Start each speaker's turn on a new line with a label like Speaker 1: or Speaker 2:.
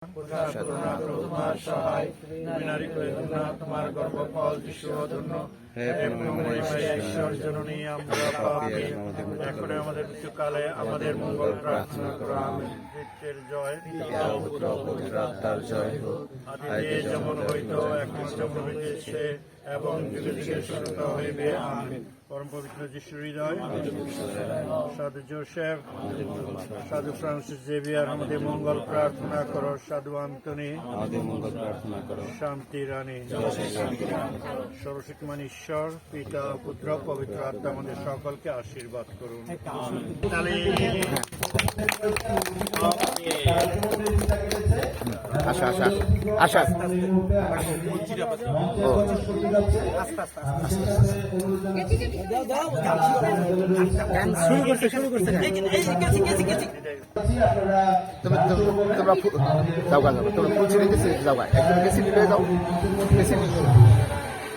Speaker 1: তোমার সহায় নারী না তোমার গর্ভফল যিশু ধন্য ঈশ্বর জননী আমরা পাপী এখন আমাদের মৃত্যুকালে আমাদের মঙ্গল প্রার্থনা করো আমেন। পিতৃর জয় পিতা পুত্র পবিত্র আত্মার জয় হোক আদিতে যেমন হইত এখন যেমন হইতেছে এবং যুগে যুগে সত্য হইবে আমেন। পরম পবিত্র যিশু হৃদয় সাধু জোসেফ সাধু ফ্রান্সিস জেভিয়ার আমাদের মঙ্গল প্রার্থনা করো। সাধু আন্তনি আমাদের মঙ্গল প্রার্থনা করো। শান্তি রানী সর্বশক্তিমান ঈশ্বর পিতা পুত্র পবিত্র আত্মা আমাদের সকলকে আশীর্বাদ করুন।
Speaker 2: আশা আশা আশা শুরু করছে তোমরা যাও তোমরা ফুল ছিঁড়ে গেছে যাও একজন গেছি যাও